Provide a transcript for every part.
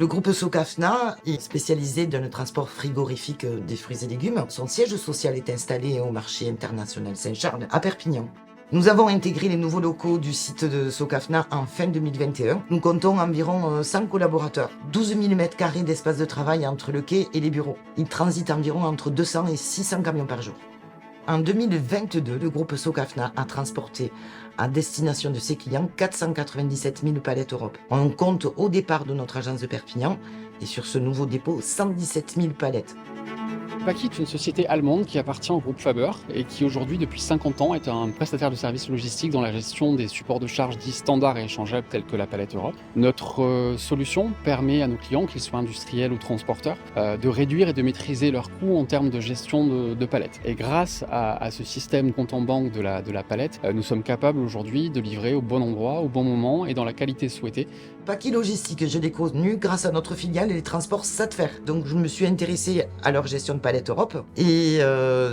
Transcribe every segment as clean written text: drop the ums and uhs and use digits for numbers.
Le groupe Socafna est spécialisé dans le transport frigorifique des fruits et légumes. Son siège social est installé au marché international Saint-Charles à Perpignan. Nous avons intégré les nouveaux locaux du site de Socafna en fin 2021. Nous comptons environ 100 collaborateurs, 12 000 m² d'espace de travail entre le quai et les bureaux. Il transite environ entre 200 et 600 camions par jour. En 2022, le groupe Socafna a transporté à destination de ses clients 497 000 palettes Europe. On compte au départ de notre agence de Perpignan et sur ce nouveau dépôt 117 000 palettes. Paki est une société allemande qui appartient au groupe Faber et qui aujourd'hui depuis 50 ans est un prestataire de services logistiques dans la gestion des supports de charge dits standards et échangeables tels que la palette Europe. Notre solution permet à nos clients, qu'ils soient industriels ou transporteurs, de réduire et de maîtriser leurs coûts en termes de gestion de palettes. Et grâce à ce système compte en banque de la palette, nous sommes capables aujourd'hui de livrer au bon endroit, au bon moment et dans la qualité souhaitée. Paki Logistique, je l'ai connu grâce à notre filiale et les transports Satfer. Donc je me suis intéressé à leur gestion de palette Europe et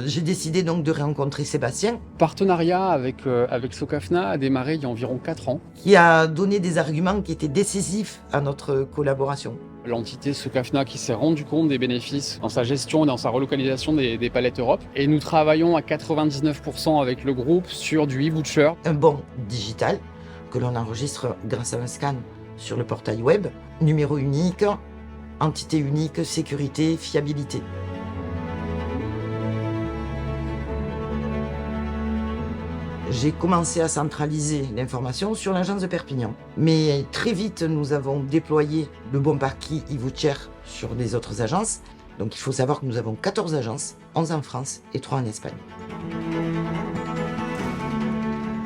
j'ai décidé donc de rencontrer Sébastien. Partenariat avec Socafna a démarré il y a environ 4 ans. Qui a donné des arguments qui étaient décisifs à notre collaboration. L'entité Socafna qui s'est rendu compte des bénéfices dans sa gestion et dans sa relocalisation des palettes Europe. Et nous travaillons à 99% avec le groupe sur du e-voucher. Un bon digital que l'on enregistre grâce à un scan sur le portail web. Numéro unique, entité unique, sécurité, fiabilité. J'ai commencé à centraliser l'information sur l'agence de Perpignan. Mais très vite, nous avons déployé le bon Paki e-voucher sur les autres agences. Donc il faut savoir que nous avons 14 agences, 11 en France et 3 en Espagne.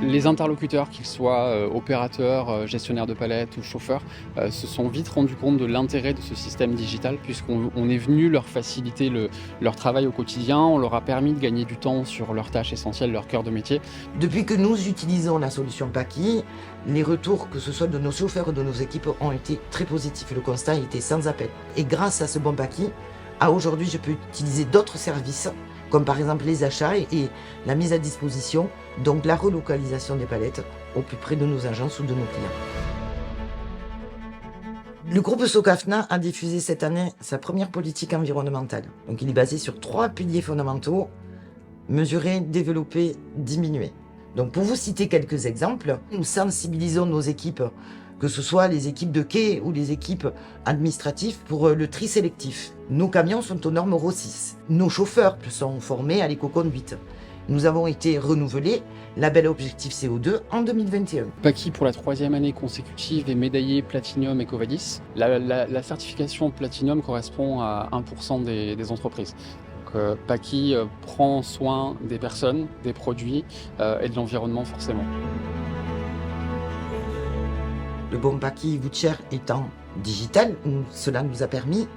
Les interlocuteurs, qu'ils soient opérateurs, gestionnaires de palettes ou chauffeurs, se sont vite rendus compte de l'intérêt de ce système digital puisqu'on est venu leur faciliter leur travail au quotidien, on leur a permis de gagner du temps sur leurs tâches essentielles, leur cœur de métier. Depuis que nous utilisons la solution Paki, les retours, que ce soit de nos chauffeurs ou de nos équipes, ont été très positifs. Le constat a été sans appel. Et grâce à ce bon Paki, à aujourd'hui, je peux utiliser d'autres services comme par exemple les achats et la mise à disposition, donc la relocalisation des palettes au plus près de nos agences ou de nos clients. Le groupe Socafna a diffusé cette année sa première politique environnementale. Donc il est basé sur 3 piliers fondamentaux: mesurer, développer, diminuer. Donc pour vous citer quelques exemples, nous sensibilisons nos équipes, que ce soit les équipes de quai ou les équipes administratives, pour le tri sélectif. Nos camions sont aux normes Euro 6. Nos chauffeurs sont formés à l'éco-conduite. Nous avons été renouvelés label Objectif CO2 en 2021. Paki, pour la 3e année consécutive, est médaillé Platinum EcoVadis. La certification Platinum correspond à 1% des entreprises. Paki prend soin des personnes, des produits et de l'environnement forcément. Le bon Paki e-voucher étant digital, cela nous a permis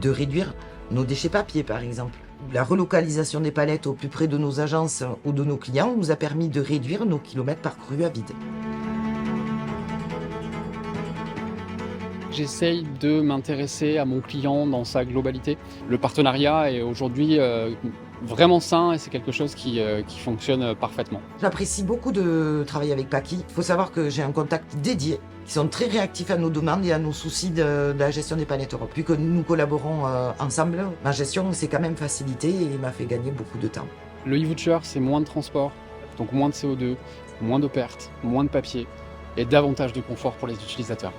de réduire nos déchets papier par exemple. La relocalisation des palettes au plus près de nos agences ou de nos clients nous a permis de réduire nos kilomètres parcourus à vide. J'essaye de m'intéresser à mon client dans sa globalité. Le partenariat est aujourd'hui vraiment sain et c'est quelque chose qui fonctionne parfaitement. J'apprécie beaucoup de travailler avec Paki. Il faut savoir que j'ai un contact dédié, qui sont très réactifs à nos demandes et à nos soucis de la gestion des palettes Europe. Vu que nous collaborons ensemble, ma gestion s'est quand même facilitée et m'a fait gagner beaucoup de temps. Le e-voucher, c'est moins de transport, donc moins de CO2, moins de pertes, moins de papier et davantage de confort pour les utilisateurs.